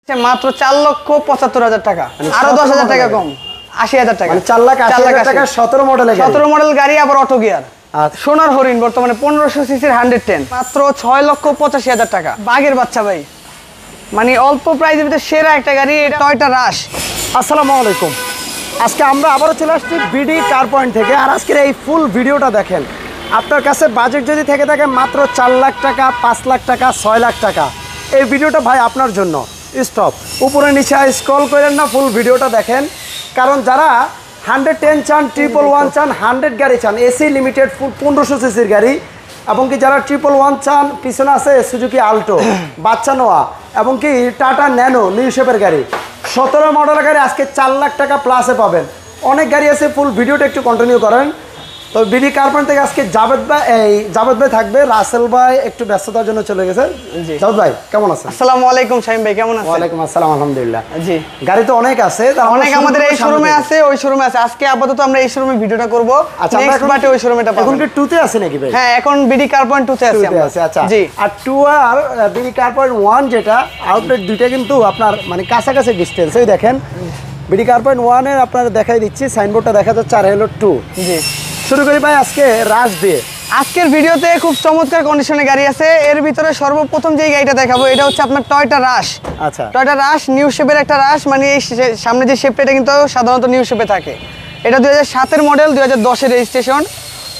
মাত্র 4,75,000 টাকা, আরো 10,000 টাকা কম, 80,000 টাকা। 4,80,000 টাকা 17 মডেলের 17 মডেল গাড়ি, আবার অটো গিয়ার। সোনার হরিণ বর্তমানে 1500 সিসির 110, মাত্র 6,85,000 টাকা। বাঘের বাচ্চা ভাই, মানে অল্প প্রাইসের ভিতরে সেরা একটা গাড়ি, এটা টয়োটা রাশ। আসসালামু আলাইকুম। আজকে আমরা আবারও চলে আসছি বিডি কার পয়েন্ট থেকে। আর আজকের এই ফুল ভিডিওটা দেখেন। আপনার কাছে বাজেট যদি থেকে থাকে মাত্র 4 লাখ টাকা, 5 লাখ টাকা, 6 লাখ টাকা, এই ভিডিওটা ভাই আপনার জন্য। স্টপ, উপরে নিচে স্ক্রল করেন না, ফুল ভিডিওটা দেখেন। কারণ যারা 110 চান, 111 চান, 100 গাড়ি চান, এসি লিমিটেড ফুল 1500 সিসির গাড়ি, এবং কি যারা 111 চান, পিছনে আছে সুজুকি আল্টো, বাচ্চা নোয়া, এবং কি টাটা ন্যানো নিউ শেপের গাড়ি, 17 মডেলের গাড়ি আজকে 4 লাখ টাকা প্লাসে পাবেন। অনেক গাড়ি আছে, ফুল ভিডিওটা একটু কন্টিনিউ করেন। তো বিডি কার পয়েন্ট থেকে আজকে জাভেদ ভাই থাকবে, রাসেল ভাই একটু ব্যস্ততার জন্য চলে গেছে। জাভেদ ভাই কেমন আছেন? আসসালামু আলাইকুম শাহিম ভাই, কেমন আছেন? ওয়ালাইকুম আসসালাম, আলহামদুলিল্লাহ। জি, গাড়ি তো অনেক আছে, অনেক আমাদের এই শোরুমে আছে, ওই শোরুমে আছে। আজকে আপাতত আমরা এই শোরুমে ভিডিওটা করব। আচ্ছা, নেক্সট পার্টে ওই শোরুমেটা পাবেন। এখন কি 2 তে আছে নাকি ভাই? হ্যাঁ, এখন বিডি কার পয়েন্ট 2 তে আছে আমরা। আচ্ছা জি, আর 2 আর বিডি কার পয়েন্ট 1 যেটা আউটলেট, দুইটা কিন্তু আপনার মানে কাছাকাছি ডিসটেন্স। এই দেখেন বিডি কার পয়েন্ট 1 এর আপনারা দেখাই দিচ্ছি, সাইনবোর্ডটা দেখা যাচ্ছে, আর হলো 2। জি, শুরু করি ভাই আজকে রাশ দিয়ে। আজকের ভিডিওতে খুব চমৎকার কন্ডিশনের গাড়ি আছে। এর ভিতরে সর্বপ্রথম যে গাড়িটা দেখাবো, এটা হচ্ছে আপনার টয়োটা রাশ। আচ্ছা, টয়োটা রাশ নিউ শেপের একটা রাশ, মানে এই সামনে যে শেপটা, এটা কিন্তু সাধারণত নিউ শেপে থাকে। এটা 2007 এর মডেল, 2010 এর রেজিস্ট্রেশন,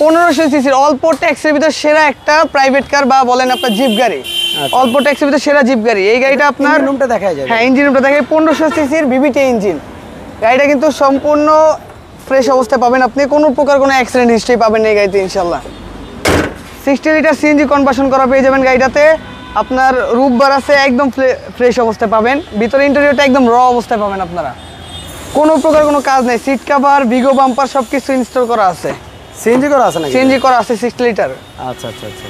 1500 সিসির অল্প ট্যাক্সের ভিতরে সেরা একটা প্রাইভেট কার বা বলেন আপনার জিপ গাড়ি। অল্প ট্যাক্সের ভিতরে সেরা জিপ গাড়ি এই গাড়িটা আপনার। রুমটা দেখা যায়। হ্যাঁ, ইঞ্জিন রুমটা দেখে 1500 সিসির ভিভিটি ইঞ্জিন। গাড়িটা কিন্তু সম্পূর্ণ ফ্রেশ অবস্থায় পাবেন আপনি, কোনো প্রকার কোনো অ্যাক্সিডেন্ট হিস্ট্রি পাবেন এই গাড়িতে ইনশাল্লাহ। 60 লিটার সিএনজি কনভার্সন করা পেয়ে যাবেন গাড়িটাতে। আপনার রূপ বার আছে, একদম ফ্রেশ অবস্থায় পাবেন। ভিতরে ইন্টেরিয়রটা একদম র অবস্থায় পাবেন আপনারা, কোনো প্রকার কোনো কাজ নেই। সিট কভার, ভিগো বাম্পার সব কিছু ইনস্টল করা আছে। সিএনজি করা আছে নাকি? সিএনজি করা আছে 60 লিটার। আচ্ছা আচ্ছা আচ্ছা,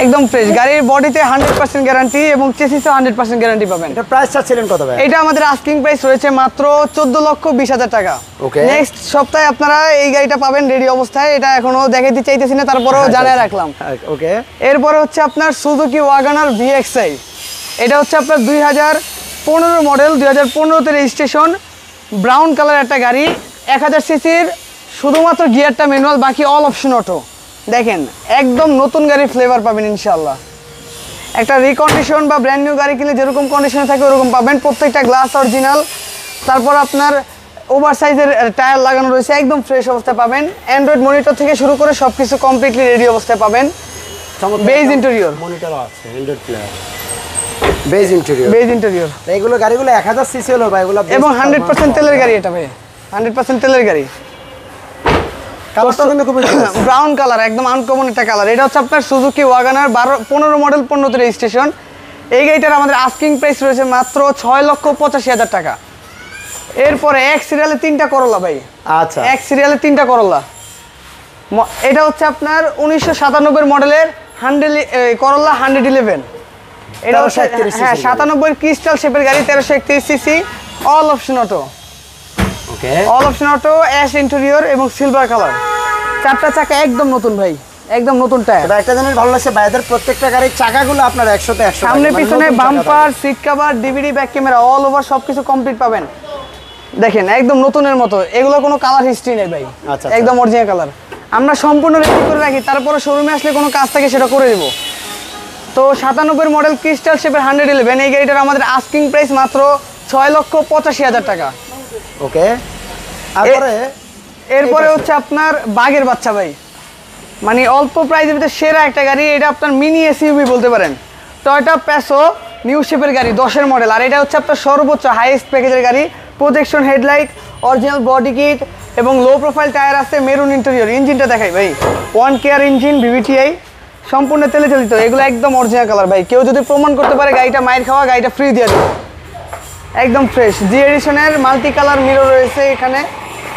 একদম ফ্রেশ। গাড়ির বডিতে 100% গ্যারান্টি এবং চেসিসে 100% গ্যারান্টি পাবেন। এটা প্রাইস চাচ্ছিলেন কত ভাই? এটা আমাদের আস্কিং প্রাইস রয়েছে মাত্র 14,20,000 টাকা। ওকে, নেক্সট সপ্তাহে আপনারা এই গাড়িটা পাবেন রেডি অবস্থায়। এটা এখনো দেখাইতে চাইতেছি না, তারপরেও জানিয়ে রাখলাম। ওকে, এরপরে হচ্ছে আপনার সুজুকি ওয়াগনার VXi। এটা হচ্ছে আপনার 2015 মডেল, 2015তে রেজিস্ট্রেশন, ব্রাউন কালার একটা গাড়ি, 1000 সিসির, শুধুমাত্র গিয়ারটা ম্যানুয়াল, বাকি অল অপশন অটো। দেখেন একদম নতুন গাড়ির ফ্লেভার পাবেন ইনশাল্লাহ। একটা রিকন্ডিশন বা ব্র্যান্ড নিউ গাড়ি কিনলে যেরকম কন্ডিশনে থাকে ওরকম পাবেন। প্রত্যেকটা গ্লাস অরিজিনাল, তারপর আপনার ওভার সাইজের টায়ার লাগানো রয়েছে, একদম ফ্রেশ অবস্থায় পাবেন। অ্যান্ড্রয়েড মনিটর থেকে শুরু করে সব কিছু কমপ্লিটলি রেডি অবস্থায় পাবেন। বেজ ইন্টেরিয়র, মনিটরও আছে, অ্যান্ড্রয়েড প্লেয়ার, বেজ ইন্টেরিয়র। এগুলো গাড়িগুলো 1000 সিসি হলো ভাই, এগুলো এবং 100% তেলের গাড়ি। এটা ভাই 100% তেলের গাড়ি। কালারটা কিন্তু খুবই ব্রাউন কালার, একদম আনকমন একটা কালার। এটা হচ্ছে আপনার সুজুকি ওয়াগনার 15 মডেল, 15তে রেজিস্ট্রেশন। এই গাড়িটার আমাদের আস্কিং প্রাইস রয়েছে মাত্র 6,85,000 টাকা। এরপরে এক সিরিয়ালে 3টা করলা ভাই। আচ্ছা, এক সিরিয়ালে 3টা করলা। এটা হচ্ছে আপনার 1997 মডেলের করলা 111। এটা হচ্ছে হ্যাঁ 97 ক্রিস্টাল শেপের গাড়ি, 1331 CC, all option auto. Okay, all option auto, ash interior এবং সিলভার কালার। 4টা চাকা একদম নতুন ভাই, একদম নতুন টায়ার। এটা একটা জিনিস ভালো লাগছে, বাইরের প্রত্যেকটা গাড়ির চাকাগুলো আপনার 100 তে 100, সামনে পিছনে bumper, seat cover, DVD, back camera, all over সবকিছু কমপ্লিট পাবেন। দেখেন একদম নতুনের মতো, এগুলো কোনো কালার হিস্ট্রি নেই ভাই, একদম অরিজিনাল কালার। আমরা সম্পূর্ণ রেডি করে রাখি, তারপরে শোরুমে আসলে কোনো কাজ থাকে সেটা করে দেবো। তো 97 মডেল ক্রিস্টাল শেপের 111, এই গাড়িটার আমাদের আস্কিং প্রাইস মাত্র 6,85,000 টাকা। ওকে, এরপরে হচ্ছে আপনার বাঘের বাচ্চা ভাই, মানে অল্প প্রাইসের ভিতরে সেরা একটা গাড়ি। এটা আপনার মিনি এসইউভি বলতে পারেন, টয়োটা প্যাসো নিউ শেপের গাড়ি, 10 মডেল। আর এটা হচ্ছে আপনার সর্বোচ্চ হাইয়েস্ট প্যাকেজের গাড়ি। Protection headlight, original body kit এবং লো প্রোফাইল টায়ার আছে, মেরুন ইন্টেরিয়র। ইঞ্জিনটা দেখাই ভাই, 1 কেয়ার ইঞ্জিন, VVTi, সম্পূর্ণ তেলে চালিত। এগুলো একদম অরিজিনাল কালার ভাই। কেউ যদি প্রমাণ করতে পারে গাড়িটা মাইর খাওয়া, গাড়িটা ফ্রি দিয়ে দেবে, একদম ফ্রেশ। জি এডিশনের মাল্টি কালার মিরর রয়েছে এখানে,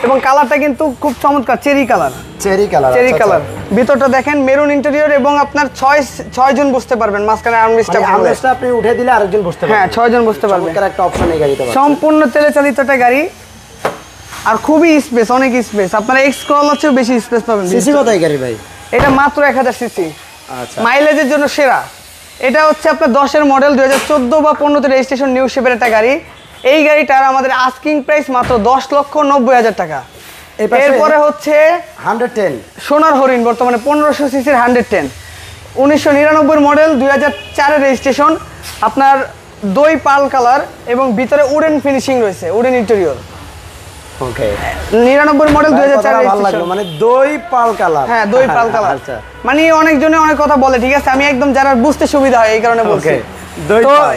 এবং কালারটা কিন্তু খুব চমৎকার, চেরি কালার। ভিতরটা দেখেন, মেরুন ইন্টেরিয়র, এবং আপনার 6 জন বসতে পারবেন মাঝখানে। আর্মরেস্টটা আপনি উঠে দিলে আরেকজন বসতে পারবেন। হ্যাঁ, 6 জন বসতে পারবেন। একটা অপশন এই গাড়িতে, সম্পূর্ণ তেলে চালিত একটা গাড়ি, আর খুবই স্পেস, অনেক স্পেস। আপনারা এক্স করলার চেয়েও বেশি স্পেস পাবেন। সিসি কত এই গাড়ি ভাই? এটা মাত্র 1000 সিসি। আচ্ছা, মাইলেজের জন্য সেরা। এটা হচ্ছে আপনার 10-এর মডেল 2014 বা 15-তে রেজিস্ট্রেশন নিউ শেপের একটা গাড়ি। এই গাড়িটার আমাদের আস্কিং প্রাইস মাত্র 10,90,000 টাকা। এরপরে হচ্ছে 110 সোনার হরিণ, বর্তমানে 1500 সিসির 110, 1999 মডেল 2004-এর রেজিস্ট্রেশন, আপনার দই পাল কালার এবং ভিতরে উডেন ফিনিশিং রয়েছে, উডেন ইন্টেরিয়র। ওকে 99 মডেল 2004 ভালো লাগলো, মানে দই পাল কালার। হ্যাঁ, দই পাল কালার। আচ্ছা, মানে অনেকজনে অনেক কথা বলে, ঠিক আছে, আমি একদম যারা বুঝতে সুবিধা হয় এই কারণে বলছি। দই তো পাল।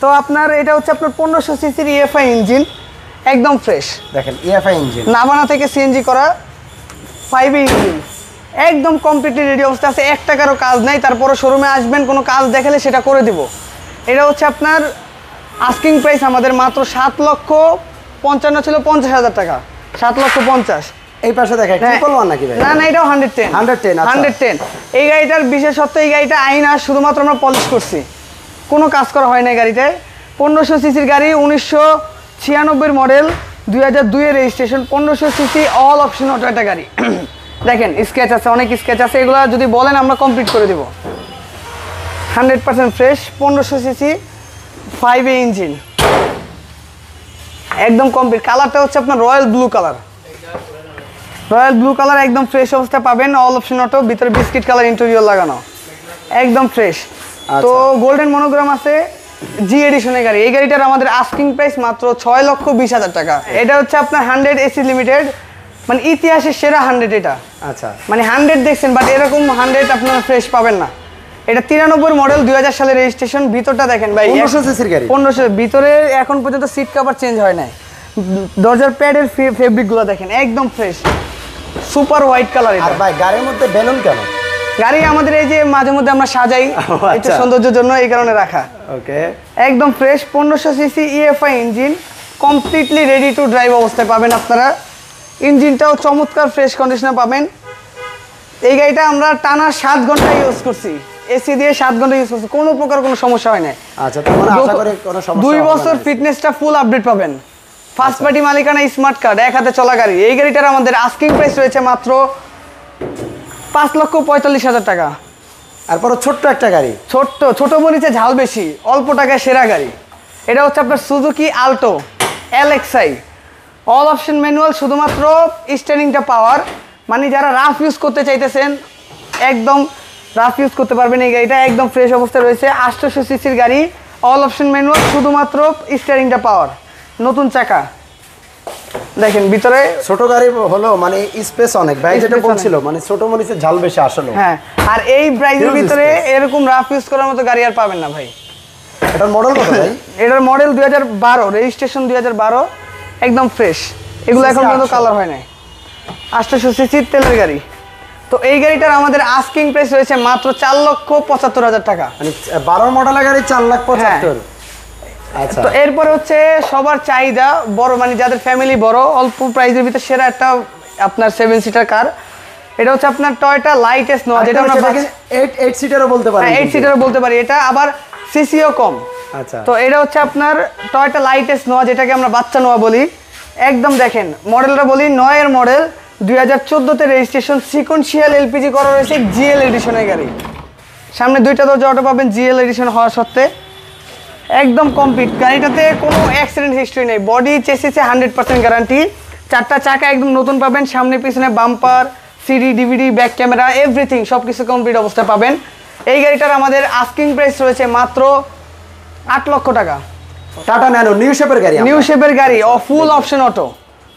তো আপনার এটা হচ্ছে আপনার 1500 সিসির ইএফআই ইঞ্জিন, একদম ফ্রেশ, দেখেন ইএফআই ইঞ্জিন, নাভানা থেকে সিএনজি করা 5 ইঞ্জিন, একদম কমপ্লিটলি রেডি অবস্থা আছে, 1 টাকারও কাজ নাই। তারপরে শোরুমে আসবেন, কোনো কাজ দেখালে সেটা করে দিব। এটা হচ্ছে আপনার আস্কিং প্রাইস আমাদের মাত্র 7,55,000 ছিল, 50,000 টাকা, 7,50,000। এই পাশে দেখেন ট্রিপল ওয়ান নাকি ভাই? না না, এটাও 110। 110 এই গাড়িটার বিশেষত্ব, এই গাড়িটা আইনা শুধুমাত্র আমরা পলিশ করছি, কোনো কাজ করা হয় না এই গাড়িটায়। 1500 সিসির গাড়ি, 1996 মডেল 2002-এর registration, 1500 CC all option auto একটা গাড়ি। দেখেন স্কেচ আছে, অনেক স্কেচ আছে, এগুলো যদি বলেন আমরা কমপ্লিট করে দেব। 100% ফ্রেশ, 1500 সিসি 5A ইঞ্জিন, একদম কমপ্লিট। কালারটা হচ্ছে আপনার royal blue colour, royal blue colour, একদম ফ্রেশ অবস্থা পাবেন। অল অপশন অটো, ভিতরে বিস্কিট কালার ইন্টেরিয়র লাগানো, একদম ফ্রেশ। তো গোল্ডেন মনোগ্রাম আছে, জি এডিশনের গাড়ি। এই গাড়িটার আমাদের আস্কিং প্রাইস মাত্র 6,20,000 টাকা। এটা হচ্ছে আপনার 100 এসি লিমিটেড, মানে ইতিহাসের সেরা 100 এটা। আচ্ছা, মানে 100 দেখছেন, বাট এরকম 100 আপনারা ফ্রেশ পাবেন না। এটা 93 মডেল 2000 সালের রেজিস্ট্রেশন। ভিতরটা দেখেন ভাই, 1500 সিসির গাড়ি, 1500। ভিতরে এখন পর্যন্ত সিট কভার চেঞ্জ হয় নাই, দরজার প্যাডের ফেব্রিকগুলো দেখেন একদম ফ্রেশ, সুপার হোয়াইট কালার। আর ভাই গাড়ির মধ্যে বেলুন কেন? গাড়ি আমাদের এই যে মাঝে মধ্যে আমরা সাজাই একটু সৌন্দর্যের জন্য, এই কারণে রাখা। ওকে, একদম fresh, 1500 CC EFI engine, completely ready to drive অবস্থায় পাবেন আপনারা। ইঞ্জিনটাও চমৎকার ফ্রেশ কন্ডিশনে পাবেন। এই গাড়িটা আমরা টানা 7 ঘন্টা ইউজ করছি, এসি দিয়ে 7 ঘন্টা ইউজ করছি, কোনো প্রকার কোনো সমস্যা হয় না। আচ্ছা, তো মানে আশা করি কোনো সমস্যা 2 হবে না। বছর ফিটনেসটা ফুল আপডেট পাবেন, ফার্স্ট পার্টি মালিকানা, স্মার্ট কার্ড, এক হাতে চলা গাড়ি। এই গাড়িটার আমাদের আস্কিং প্রাইস রয়েছে মাত্র 5,45,000 টাকা। তারপর ছোট্ট একটা গাড়ি, ছোট মরিচে ঝাল বেশি, অল্প টাকায় সেরা গাড়ি। এটা হচ্ছে আপনার Suzuki Alto LXi, all option manual, শুধুমাত্র স্টিয়ারিংটা পাওয়ার। মানে যারা রাফ ইউজ করতে চাইতেছেন, একদম রাফ ইউজ করতে পারবেন এই গাড়িটা, একদম ফ্রেশ অবস্থায় রয়েছে। 800 সিসির গাড়ি, অল অপশন ম্যানুয়াল, শুধুমাত্র স্টিয়ারিংটা পাওয়ার, নতুন চাকা। দেখেন ভিতরে ছোট গাড়ি হলো মানে স্পেস অনেক, ভাই যেটা বলছিল, মানে ছোট মরিচে ঝাল বেশি আসলে। হ্যাঁ, আর এই প্রাইসের ভিতরে এরকম রাফ ইউজ করার মতো গাড়ি আর পাবেন না ভাই। এটার মডেল কত ভাই? এটার মডেল 2012, রেজিস্ট্রেশন 2012, একদম ফ্রেশ। এগুলো এখন পর্যন্ত কালার হয় নাই। 800 সিসির তেলের গাড়ি। তো এই গাড়িটার আমাদের আস্কিং প্রাইস রয়েছে মাত্র 4,75,000 টাকা। মানে 12 মডেলের গাড়ি 4,75,000। আচ্ছা, তো এরপরে হচ্ছে সবার চাহিদা বড়, মানে যাদের ফ্যামিলি বড়, অল্প প্রাইসের ভিতরে সেরা একটা আপনার 7 সিটার কার। এটা হচ্ছে আপনার টয়োটা লাইটেস্ট নোয়া, যেটা আমরা 8 সিটারও বলতে পারি। 8 সিটারও বলতে পারি, এটা আবার সিসিও কম। আচ্ছা, তো এটা হচ্ছে আপনার টয়োটা লাইটেস্ট নোয়া, যেটাকে আমরা বাচ্চা নোয়া বলি। একদম দেখেন মডেলটা বলি, 9-এর মডেল 2014-তে রেজিস্ট্রেশন, সিকোয়েন্সিয়াল এলপিজি করা রয়েছে, জিএল এডিশনের গাড়ি। সামনে 2টা দরজা অটো পাবেন জিএল এডিশন হওয়া সত্ত্বে, একদম কমপ্লিট। গাড়িটাতে কোনো অ্যাক্সিডেন্ট হিস্ট্রি নেই, বডি চেসিসে 100% গ্যারান্টি। 4টা চাকা একদম নতুন পাবেন, সামনে পিছনে bumper, CD DVD, back camera, everything সব কিছু কমপ্লিট অবস্থায় পাবেন। এই গাড়িটার আমাদের আস্কিং প্রাইস রয়েছে মাত্র 8 লক্ষ টাকা। টাটা ন্যানো নিউ শেপের গাড়ি, নিউ শেপের গাড়ি, full option auto,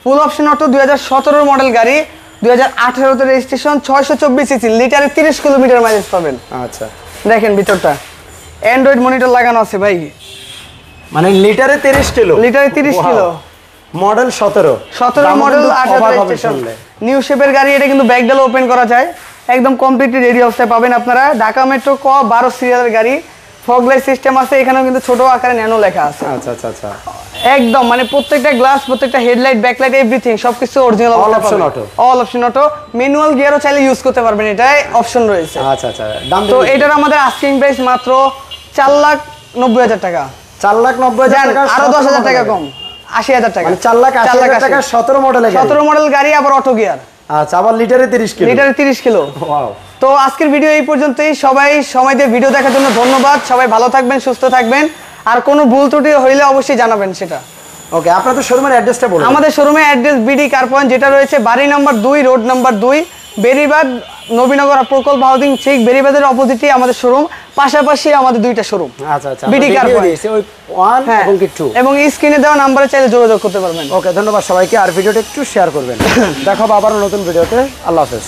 full option auto 2017 model গাড়ি, 2018-তে রেজিস্ট্রেশন, 624 সিসি, লিটারে 30 কিলোমিটার মাইলেজ পাবেন। আচ্ছা, দেখেন ভিতরটা অ্যান্ড্রয়েড মনিটর লাগানো আছে ভাই, মানে লিটারে 30 কিলো, লিটারে 30 kilo, model 17 model 18 registration, new শেপের গাড়ি। এটা কিন্তু ব্যাকডাল ওপেন করা যায়, একদম কমপ্লিটলি রেডি অবস্থায় পাবেন আপনারা। ঢাকা মেট্রো ক 12 সিরিয়ালের গাড়ি, ফগ লাইট সিস্টেম আছে, এখানেও কিন্তু ছোট আকারে ন্যানো লেখা আছে। আচ্ছা আচ্ছা আচ্ছা, একদম মানে প্রত্যেকটা গ্লাস, প্রত্যেকটা হেডলাইট, ব্যাকলাইট, এভরিথিং সবকিছু original, all option auto, all option auto. Manual গিয়ারও চাইলে ইউজ করতে পারবেন, এটাই অপশন রয়েছে। আচ্ছা আচ্ছা, দাম তো এটার আমাদের আস্কিং প্রাইস মাত্র 4,90,000 টাকা। 4,90,000 টাকা, আরো 10,000 টাকা কম, 80,000 টাকা। মানে 4,80,000 টাকা 17 মডেলের গাড়ি, 17 মডেল গাড়ি, আবার অটো গিয়ার। আচ্ছা, আবার লিটারে 30 কিলো, লিটারে 30 কিলো। ওয়াও। তো তো আজকের ভিডিও এই পর্যন্তই। সবাই সময় দিয়ে ভিডিও দেখার জন্য ধন্যবাদ। সবাই ভালো থাকবেন, সুস্থ থাকবেন। আর কোনো ভুল ত্রুটি হইলে অবশ্যই জানাবেন সেটা। ওকে, আপনাদের শোরুমের অ্যাড্রেসটা বলুন। আমাদের শোরুমের অ্যাড্রেস বিডি কার পয়েন্ট, যেটা রয়েছে বাড়ি number 2, road number 2, Beribadh, Nabinagar প্রকল্প হাউজিং, ঠিক বেরিবাদের অপোজিটে আমাদের শোরুম, পাশাপাশি আমাদের দুইটা শোরুম। আচ্ছা আচ্ছা, বিডি কার পয়েন্ট ওই 1 এবং 2 এবং স্ক্রিনে দেওয়া নাম্বারে চাইলে যোগাযোগ করতে পারবেন। ওকে, ধন্যবাদ সবাইকে। আর ভিডিওটা একটু শেয়ার করবেন। দেখাবো আবারও নতুন ভিডিওতে। আল্লাহ হাফেজ।